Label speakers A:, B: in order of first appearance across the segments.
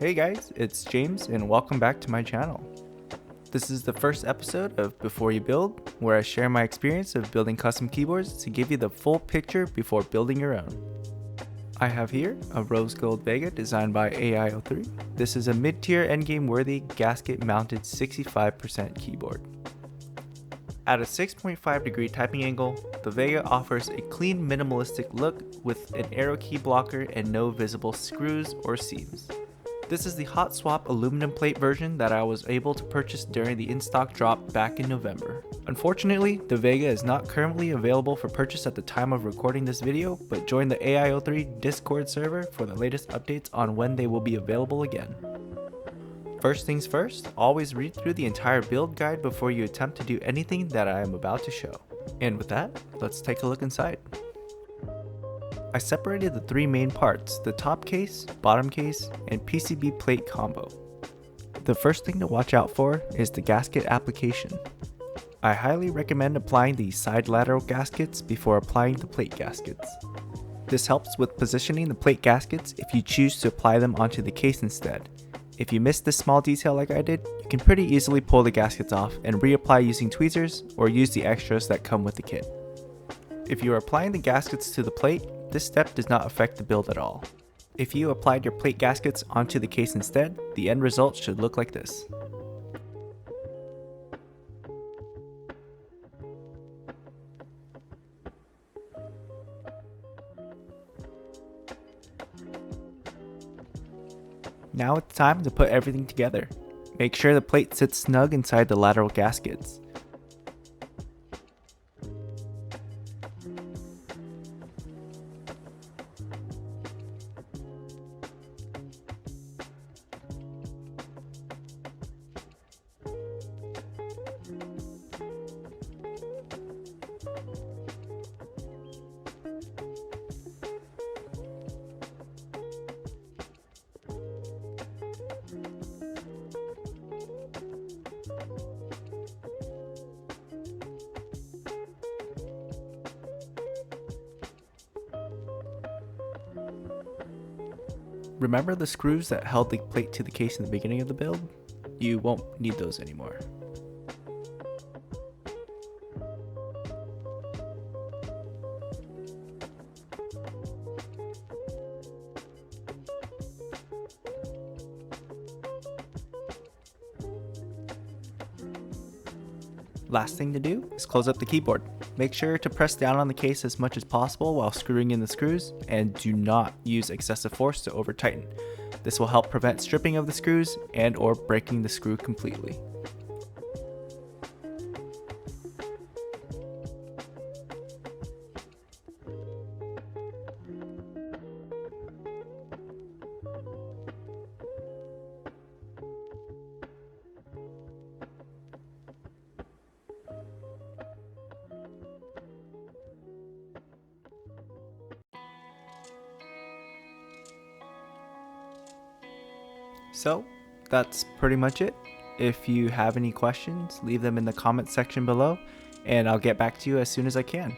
A: Hey guys, it's James and welcome back to my channel. This is the first episode of Before You Build, where I share my experience of building custom keyboards to give you the full picture before building your own. I have here a rose gold Vega designed by AI03. This is a mid-tier endgame worthy gasket mounted 65% keyboard. At a 6.5 degree typing angle, the Vega offers a clean minimalistic look with an arrow key blocker and no visible screws or seams. This is the hot swap aluminum plate version that I was able to purchase during the in-stock drop back in November. Unfortunately, the Vega is not currently available for purchase at the time of recording this video, but join the AI03 Discord server for the latest updates on when they will be available again. First things first, always read through the entire build guide before you attempt to do anything that I am about to show. And with that, let's take a look inside. I separated the three main parts, the top case, bottom case, and PCB plate combo. The first thing to watch out for is the gasket application. I highly recommend applying the side lateral gaskets before applying the plate gaskets. This helps with positioning the plate gaskets if you choose to apply them onto the case instead. If you miss this small detail like I did, you can pretty easily pull the gaskets off and reapply using tweezers or use the extras that come with the kit. If you are applying the gaskets to the plate, this step does not affect the build at all. If you applied your plate gaskets onto the case instead, the end result should look like this. Now it's time to put everything together. Make sure the plate sits snug inside the lateral gaskets. Remember the screws that held the plate to the case in the beginning of the build? You won't need those anymore. Last thing to do is close up the keyboard. Make sure to press down on the case as much as possible while screwing in the screws, and do not use excessive force to over tighten. This will help prevent stripping of the screws and or breaking the screw completely. So that's pretty much it. If you have any questions, leave them in the comment section below and I'll get back to you as soon as I can.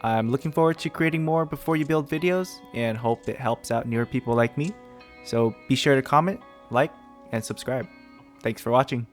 A: I'm looking forward to creating more Before You Build videos and hope it helps out newer people like me. So be sure to comment, like, and subscribe. Thanks for watching.